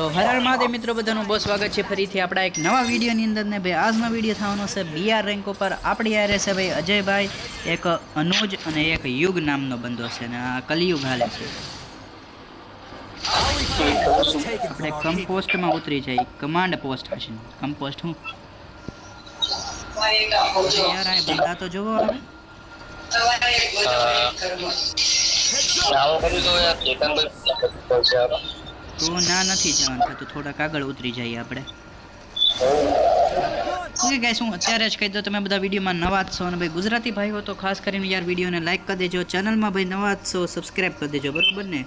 તો હર હર મહાદેવ મિત્રો, બધાનું બહુ સ્વાગત છે ફરીથી આપણા એક નવા વિડીયોની અંદર ને ભાઈ આજનો વિડીયો થવાનો છે બીઆર રેન્ક ઉપર. આપણી યારે છે ભાઈ અજયભાઈ, એક અનુજ અને એક યુગ નામનો બંદો છે ને આ કલિયુગ હાલે છે. આપણે કમ્પોસ્ટમાં ઉતરી જાય, કમાન્ડ પોસ્ટ હશે. કમ્પોસ્ટ હું યાર આ બંદા તો જોવો હવે. તો ના નથી જવાનું થતું, થોડાક આગળ ઉતરી જઈએ આપણે. ઓકે ગાઈસ, હું અત્યારે જ કહી દઉં, તમે બધા વિડીયોમાં નવા જ છો અને ભાઈ ગુજરાતી ભાઈ હો તો ખાસ કરીને યાર વિડીયોને લાઈક કરી દેજો. ચેનલમાં ભાઈ નવા જ છો સબસ્ક્રાઈબ કરી દેજો, બરોબર ને.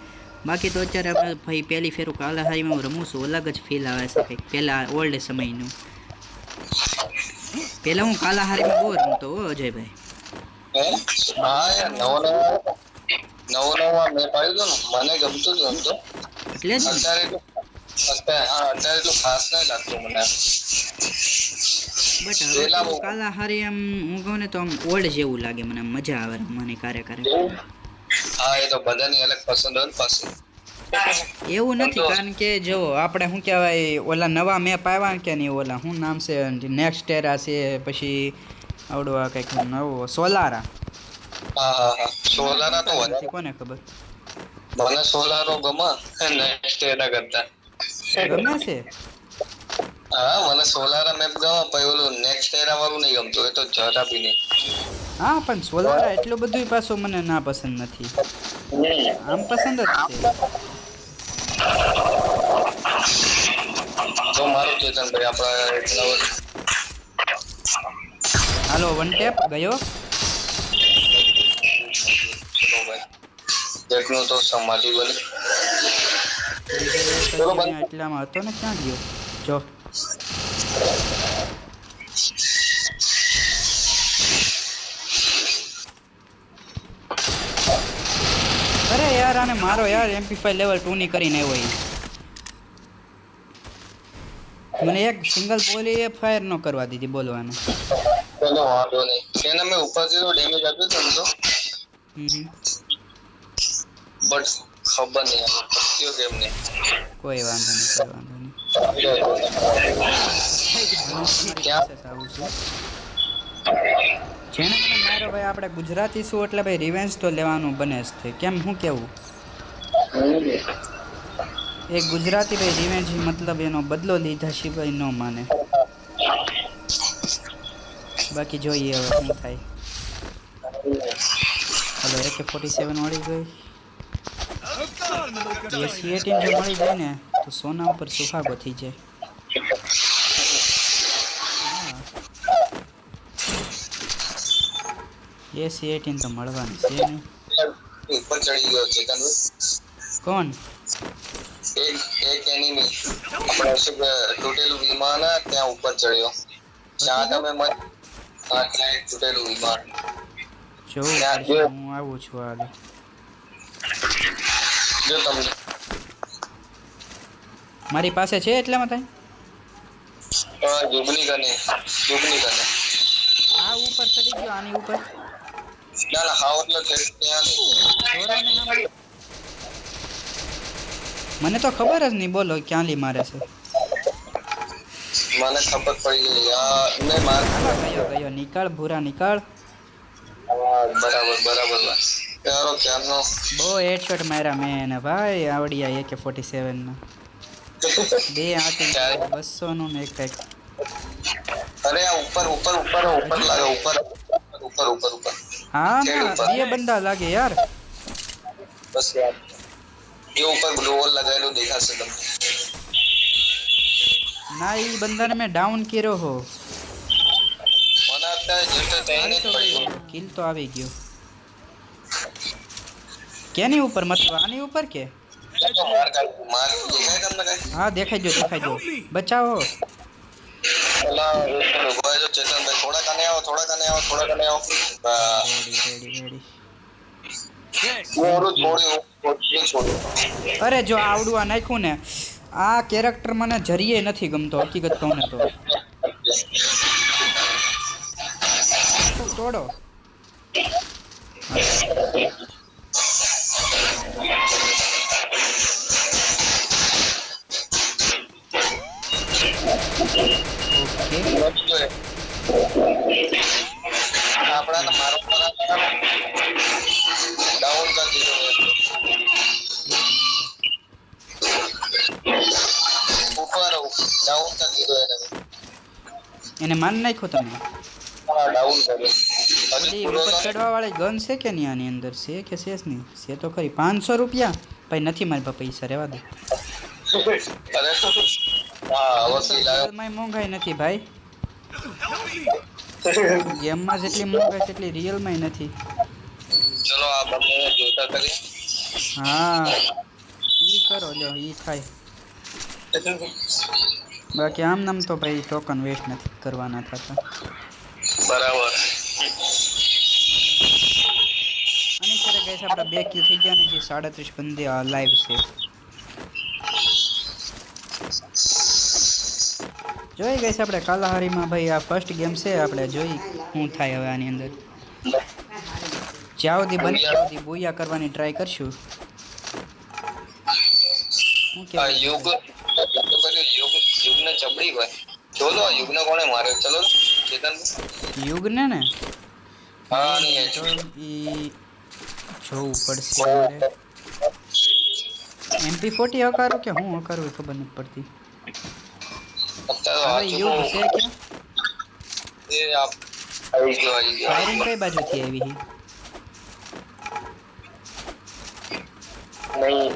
બાકી તો અત્યારે આપણે ભાઈ પહેલી ફેરું કાલાહારીમાં હું રમું છું, અલગ જ ફીલ આવે છે કંઈક પહેલાં ઓલ્ડ સમયનું. પહેલાં હું કાલાહારીમાં બહુ રમતો હો અજયભાઈ. નવો મેપ આવ્યો હતો ને, મને ગમતું જ નતો. એટલે જ અત્યારે તો ખાસ નહીં લાગતું મને. બટ હવે તો કાલાહારી આમ હું કહું ને તો આમ ઓલ્ડ જેવું લાગે મને, મજા આવે રમવાની ક્યારે. હા, એ તો બધાની અલગ પસંદ હોય પાછું. એવું નથી, કારણ કે જો આપણે શું કહેવાય ઓલા નવા મેપ આવ્યા કે નહીં, ઓલા શું નામ છે, નેક્સ્ટ એરા છે, પછી આવડું આ કંઈક નવું સોલારા. હા, સોલારા તો વધારે કોને ખબર. મને સોલારો ગમે નેક્સ્ટ એરા કરતા. ગમે છે. હા, મને સોલારા મેપ ગમે, પણ ઓલું નેક્સ્ટ એરા વાળું નહીં ગમતું, એ તો જરા બી નહીં. હા, પણ સોલારા એટલું બધું પાછું મને ના પસંદ નથી. આમ પસંદ જ છે. જો મારું ચેતનભાઈ આપણા હાલો, વન ટેપ ગયો. જેટલું તો સમાધિ બને. એટલામાં હતો ને, ક્યાં ગયો જો. અરે યાર, આને મારો યાર MP5 લેવલ 2 ની કરીને આવ્યો. મને એક સિંગલ બોલી ફાયર ન કરવા દીધી બોલવાને. ચલો વાંધો નહીં, એને મેં ઉપરથી તો ડેમેજ આપ્યું હતું ને તો. બટ ખબર નહીં કયો કેમ નહીં. કોઈ વાંધો નહીં, કોઈ વાંધો નહીં. જેને મને મારો ભાઈ, આપણે ગુજરાતી શું એટલે ભાઈ રિવેન્જ તો લેવાનું બને જ છે. કેમ શું કેવું? એક ગુજરાતી ભાઈ રિવેન્જ મતલબ એનો બદલો લીધા સિવાય ન માને. બાકી જોઈએ હવે શું થાય. હલો, AK-47 મળી ગઈ. AC-18 જો મળી જાય ને તો સોના ઉપર સુહાગો થઈ જાય. AC-18 તો મળવાની છે નહીં. ઉપર ચડી ગયો ચેતનભાઈ. કોણ? એક એનિમી આપણે શું તૂટેલું વિમાન ત્યાં ઉપર ચડ્યો. ત્યાં તમે ત્યાં તૂટેલું વિમાન જોઉં, હું આવું છું. હાલો જો તમને મારી પાસે છે એટલામાં થાય. જુબની કને આ ઉપર ચડી ગયો, આની ઉપર. ના હાવ એટલે ત્યાં નહીં. મને તો ખબર જ નહીં, બોલો ક્યાં લી મારે છે. મને ખબર પડી ગઈ. આ ને માર ગયો નીકળ ભૂરા નીકળ. બરાબર યારો ક્યાંનો બહુ હેડશોટ માર્યા મેં એને ભાઈ. આવડિયા AK-47 ના બે આટી 200 નું ને એક કંઈક. અરે આ ઉપર લાગે. ઉપર હા બે બંદા લાગે યાર. બસ યાર, એ ઉપર ગ્લોવલ લગાવેલું દેખાશે તમને. ના, એ બંદાને મેં ડાઉન કર્યો હો. મને અત્યારે જતો તઈને જ પડ્યો. કિલ તો આવી ગયો. કેની ઉપર, મતલબ આની ઉપર કે? માર દેખાય તમને કઈ? હા, દેખાઈ ગયો. બચાવો. ઓલા ઉભા જો ચેતનભાઈ, થોડા કને આવો. રેડી. અરે જો આવડું આ નાખ્યું ને, આ કેરેક્ટર મને જરીએ નથી ગમતો, હકીકત કહું ને તો. તોડો. ઓકે આપણા તો મારો ડાઉન કરી દીધો એક નંબર. ઉપર ડાઉન કરી દીધો એને માન નાખ્યો તમે? ડાઉન કર્યો ઓલી ઉપર ચડવા વાળી ગન છે કે નહીં આની અંદર? છે કે છે જ નહીં? છે તો ખરી. 500 રૂપિયા ભાઈ નથી મારી પાસે પૈસા, રહેવા દે. અરે હા વકીલ આવ્યો રિયલમાં મોંઘાઈ નથી ભાઈ, ગેમમાં જેટલી મોંઘાઈ છે એટલી રિયલમાં નથી. ચલો આ બંને જોતા કરીએ હા ઈ કરો, લ્યો ઈ થાય. બાકી આમ નામ તો ભાઈ ટોકન વેસ્ટ નથી કરવાના થતા. બરાબર અને સર ગાઈસ આપડા 2 કિલ થઈ ગયા ને જે 37 બંદે લાઈવ છે. જોઈ ગાઈસ આપણે કાલાહારીમાં ભાઈ આ ફર્સ્ટ ગેમ છે, આપણે જોઈ શું થાય હવે આની અંદર. જ્યાં સુધી બને ત્યાં સુધી બોયા કરવાની ટ્રાય કરશું. શું આ કહેવાય? યુગ યુગને ચબડી ભાઈ જોલો યુગને કોણે માર્યો? ચલો ચેતન યુગને ને હા નહીં તો ઈ જોવું પડશે મારે. MP40 હકારું કે હું હકારું એ ખબર નથી પડતી. અત્યારે હવે યુગ છે કે એ આપ આવી ગયો ફાયરિંગ કઈ બાજુથી આવી છે? નહીં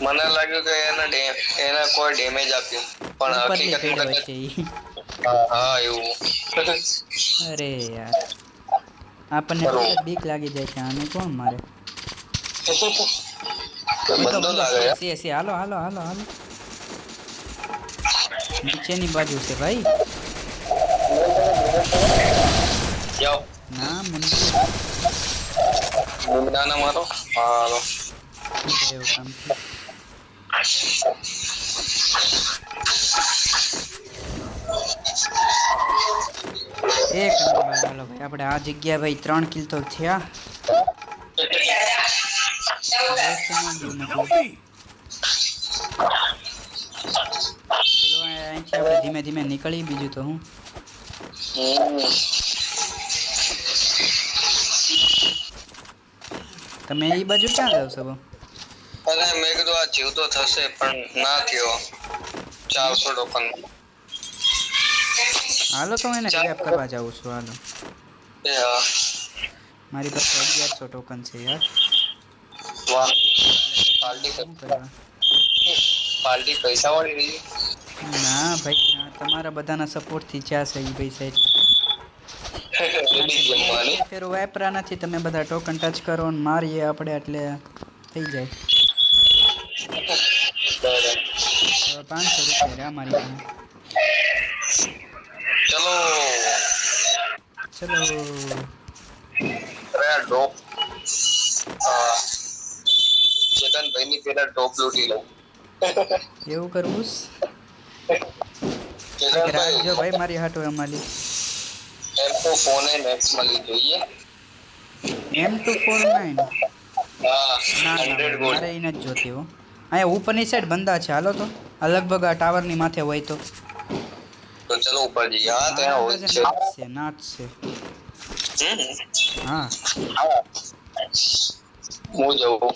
મને લાગ્યું કે એને કોઈ ડેમેજ આપ્યું પણ ઉપરથી હકીકતમાં પડ્યો છે ઈ. હા એવું અરે યાર આપણને તો બીક લાગી જાય છે, આને કોણ મારે? બંધો લાગે યાર. છે હાલો હાલો હાલો હાલો. નીચેની બાજુ છે ભાઈ. જાઓ ના મને મુંડાના મારો હાલો એવું કામ છે. એક નંબર. હાલો ભાઈ આપણે આ જગ્યા ભાઈ 3 કિલ તો થયા. Waste ન ગયું મતલબ. ચલો અહીંથી આપણે ધીમે ધીમે નીકળી, બીજું તો હું. તમે એ બાજુ ક્યાં જાવ છો? અને મેં કીધું આ જીવ તો થશે પણ ના થયો 400 ટોકન. હાલો તો એને ગ્રેબ કરવા જાઉં છું. હાલો એ હા મારી પાસે 1100 ટોકન છે યાર. વાહ શું કરવા? પાર્ટી પૈસા વાળી રહી ના ભાઈ ના, તમારા બધાના સપોર્ટથી જ્યાં છે એ પૈસા એટલે. ફેરો વાપરા નથી, તમે બધા ટોકન ટચ કરો ને મારીએ આપણે એટલે થઈ જાય. 500 રૂપિયા રહ્યા મારી પાસે. ચલો ચલો અરે ડ્રોપ ચેતન ભાઈ ની પેલા ડ્રોપ લૂટી લઉં. એવું કરવું ચેતન રાખજો ભાઈ ભાઈ મારી હાટો અમારી. એમ તો ફોન એ નેક્સ્ટ મળી જોઈએ. M249 હા ના 100 ના ગોલ્ડ મારે એને જ જોતી હો. અહીંયા ઉપરની સાઈડ બંદા છે, હાલો તો આ લગભગ આ ટાવરની માથે હોય તો. તો ચલો ઉપર જઈએ. હા ત્યાં હોય છે. નાચ છે. હમ હા હું જવું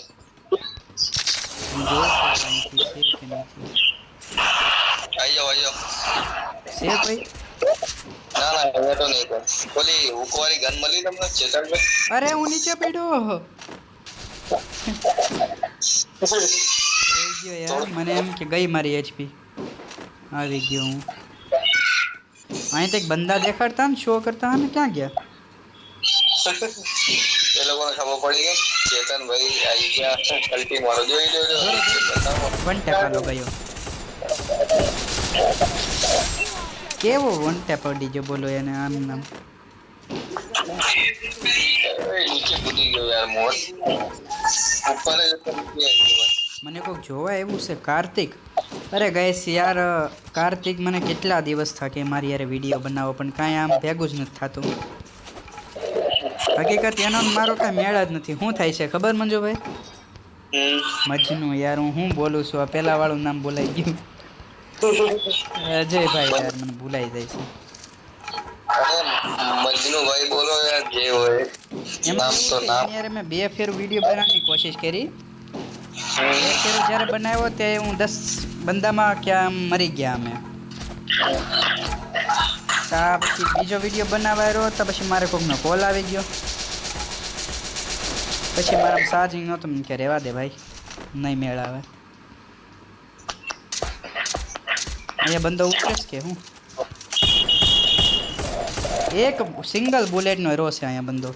જો અહીંથી છે કે નથી આઈ જાઓ છે ભાઈ. ના ના હવે તો નહીં કર. ઓલી હુક વાળી ગન મળી તમને ચેતન ભાઈ? અરે હું નીચે પડ્યો રહી ગયો યાર. મને એમ કે ગઈ મારી HP. આવી ગયો હું. અહીં તો એક બંદા દેખાડતા ને શો કરતા ને ક્યાં ગયા? એ લોકોને ખબર પડી ગઈ ચેતન ભાઈ આવી ગયા. કલ્ટી મારો જોઈ લેજો. 1 ટેપ ગયો. કેવો 1 ટેપ પડી ગયો બોલો એને આમ નામ. નીચે કૂદી ગયો યાર મોર. ઉપર જ હતો, નીચે આવી ગયો. મને કોઈક જોવા એવું છે કાર્તિક. અરે ગાઈસ યાર કાર્તિક મને કેટલા દિવસ થા કે મારી યાર વિડીયો બનાવો પણ કાંઈ આમ ભેગું જ નથી થતું. હકીકત એનો ને મારો કાંઈ મેળ જ નથી. શું થાય છે ખબર મંજુભાઈ? મજનું યાર હું બોલું છું, આ પેલા વાળું નામ બોલાઈ ગયું. અજયભાઈ યાર મને ભૂલાઈ જાય છે. અરે મજનુ ભાઈ બોલો યાર, જે હોય નામ તો નામ. એની યાર મેં 2 ફેર વિડીયો બનાવવાની કોશિશ કરી. 2 ફેર જ્યારે બનાવ્યો તે હું 10 બંદામાં ક્યાં મરી ગયા અમે. તા પછી બીજો વિડીયો બનાવવા રહ્યો તો પછી મારે કોકનો કોલ આવી ગયો. પછી મારા ચાર્જિંગ નહોતું, મને કે રહેવા દે ભાઈ, નહીં મેળ આવે. અહીંયા બંદો ઉતરે કે હું એક સિંગલ બુલેટનો હીરો છે અહીંયા બંદો.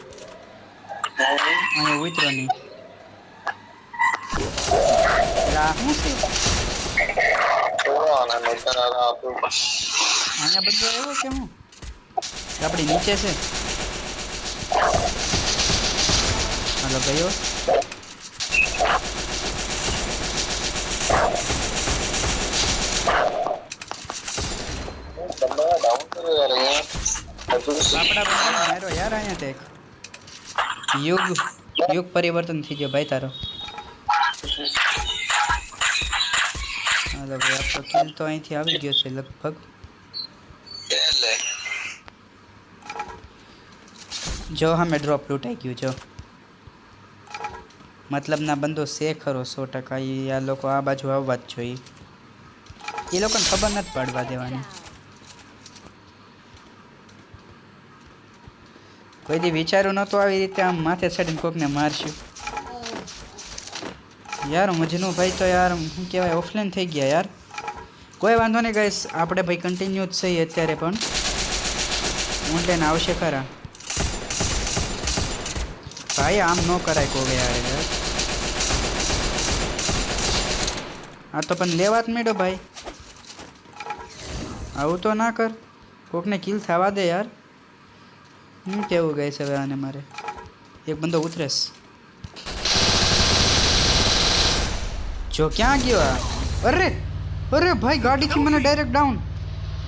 અહીંયા ઉતરો નહીં. શું છે અહીંયા બંદો એવો કે હું આપણી નીચે છે. હાલો ગયો. મારો યાર અહીંયા તે યુગ પરિવર્તન થઈ ગયો ભાઈ તારો. હાલો ભાઈ આપણો કિલ તો અહીંથી આવી ગયો છે લગભગ. જો હમે ડ્રોપ લૂંટાઈ ગયું. જો મતલબ ના બંદો છે ખરો 100%. આ લોકો આ બાજુ આવવા જ જોઈએ. એ લોકોને ખબર નથી પડવા દેવાની. કોઈ દી વિચારું નહોતું આવી રીતે આમ માથે ચડીને કોકને મારશું. યાર મજનુ ભાઈ તો યાર શું કહેવાય ઓફલાઈન થઈ ગયા યાર. કોઈ વાંધો નહીં ગાઈસ, આપણે ભાઈ કન્ટિન્યુ જ છીએ અત્યારે પણ. ઓનલાઈન આવશે ખરા ભાઈ, આમ ન કરાય કોઈ યાર. આ તો પણ લેવા જ મેળો ભાઈ, આવું તો ના કર. કોકને કિલ થવા દે યાર. કેવું ગઈ છે હવે આને મારે. એક બંદો ઉતરેસ. જો ક્યાં ગયો આ? અરે અરે ભાઈ ગાડીથી મને ડાયરેક્ટ ડાઉન.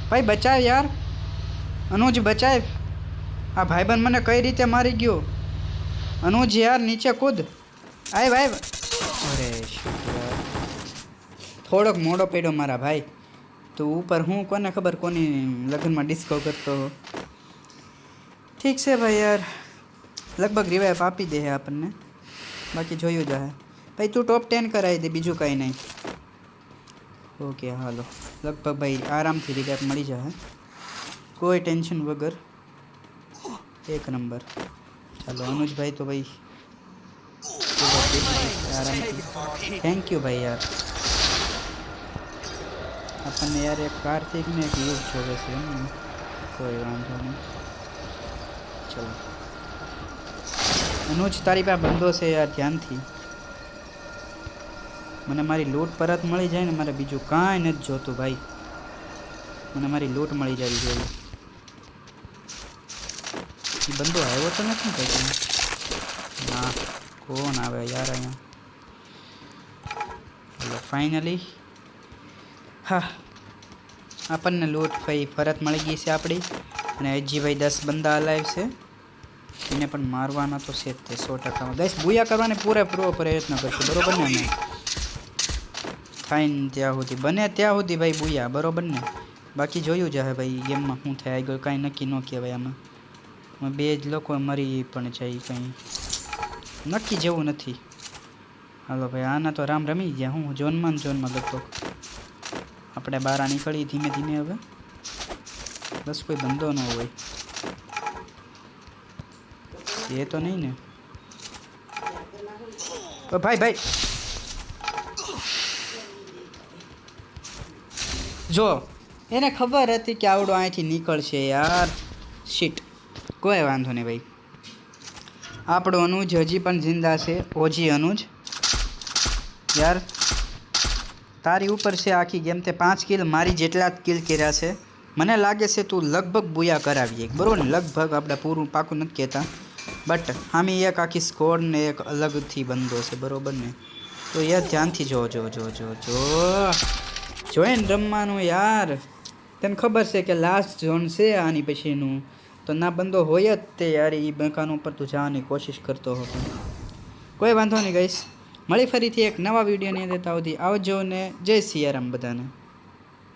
ભાઈ બચાવ યાર, અનુજ બચાવ. આ ભાઈબંધ મને કઈ રીતે મારી ગયો. અનુજ યાર નીચે કૂદ. આય ભાઈ. અરે થોડોક મોડો પડ્યો મારા ભાઈ. તો ઉપર હું કોને ખબર કોની લગ્નમાં ડિસ્કો કરતો. ઠીક છે ભાઈ યાર, લગભગ રિવાઇવ આપી દે આપણને, બાકી જોયું જાય. ભાઈ તું ટોપ 10 કરાવી દે, બીજું કાંઈ નહીં. ઓકે હાલો, લગભગ ભાઈ આરામથી રિવાઇવ મળી જાય, કોઈ ટેન્શન વગર. એક નંબર. ચાલો અનુજભાઈ તો ભાઈ આરામથી. થેન્ક યુ ભાઈ યાર. આપણને યાર એક કાર્તિકને એક યુઝ જોવે છે. કોઈ વાંધો નહીં. ચલો અનુજ તારી પાસે બંધો છે યાર, ધ્યાનથી. મને મારી લૂંટ પરત મળી જાય ને, મારે બીજું કાંઈ નથી જોતું ભાઈ. મને મારી લૂંટ મળી જવી જોઈએ. એ બંધો આવ્યો તો નથી કંઈ? ના, કોણ આવે યાર અહીંયા? ફાઇનલી હા, આપણને લૂંટ ભાઈ પરત મળી ગઈ છે આપણી. અને હજી ભાઈ 10 બંદા અલાઈવ છે, એને પણ મારવાના તો છે તે 100%. ગાઈસ બુયા કરવાને પૂરેપૂરો પ્રયત્ન કરશું, બરોબર ને? અમે ફાઇન ત્યાં સુધી બને ત્યાં સુધી ભાઈ બુયા, બરોબર ને? બાકી જોયું જાય ભાઈ ગેમમાં શું થાય આગળ, કાંઈ નક્કી ન કહેવાય. આમાં 2 જ લોકો મરી પણ જાય, કંઈ નક્કી જેવું નથી. હાલો ભાઈ આના તો રામ રમી ગયા. હું ઝોનમાં લગભગ આપણે બહાર નીકળી ધીમે ધીમે. હવે બસ કોઈ બંધો ન હોય એ તો નહીં ને. ભાઈ ભાઈ જો એને ખબર હતી કે આવડો અહીંથી નીકળશે યાર. શીટ, કોઈ વાંધો નહીં ભાઈ. આપણો અનુજ હજી પણ જિંદા છે. ઓજી અનુજ યાર, તારી ઉપર છે આખી ગેમ. તે 5 કિલ મારી જેટલા જ કિલ કર્યા છે. મને લાગે છે તું લગભગ બુયા કરાવીએ, બરાબર ને? લગભગ આપણે પૂરું પાકું નથી કહેતા, બટ આમી એક આખી સ્કોડ ને એક અલગથી બંધો છે, બરાબર ને? તો યાર ધ્યાનથી જો જો જો જો જો જોઈને રમવાનું યાર. તને ખબર છે કે લાસ્ટ ઝોન છે આની પછીનું, તો ના બંધો હોય જ તે યાર. એ મકાન ઉપર તું જવાની કોશિશ કરતો હતો. કોઈ વાંધો નહીં ગાઈસ, મળી ફરીથી એક નવા વિડીયોની અંદર. આવજો ને જય સિયારામ બધાને.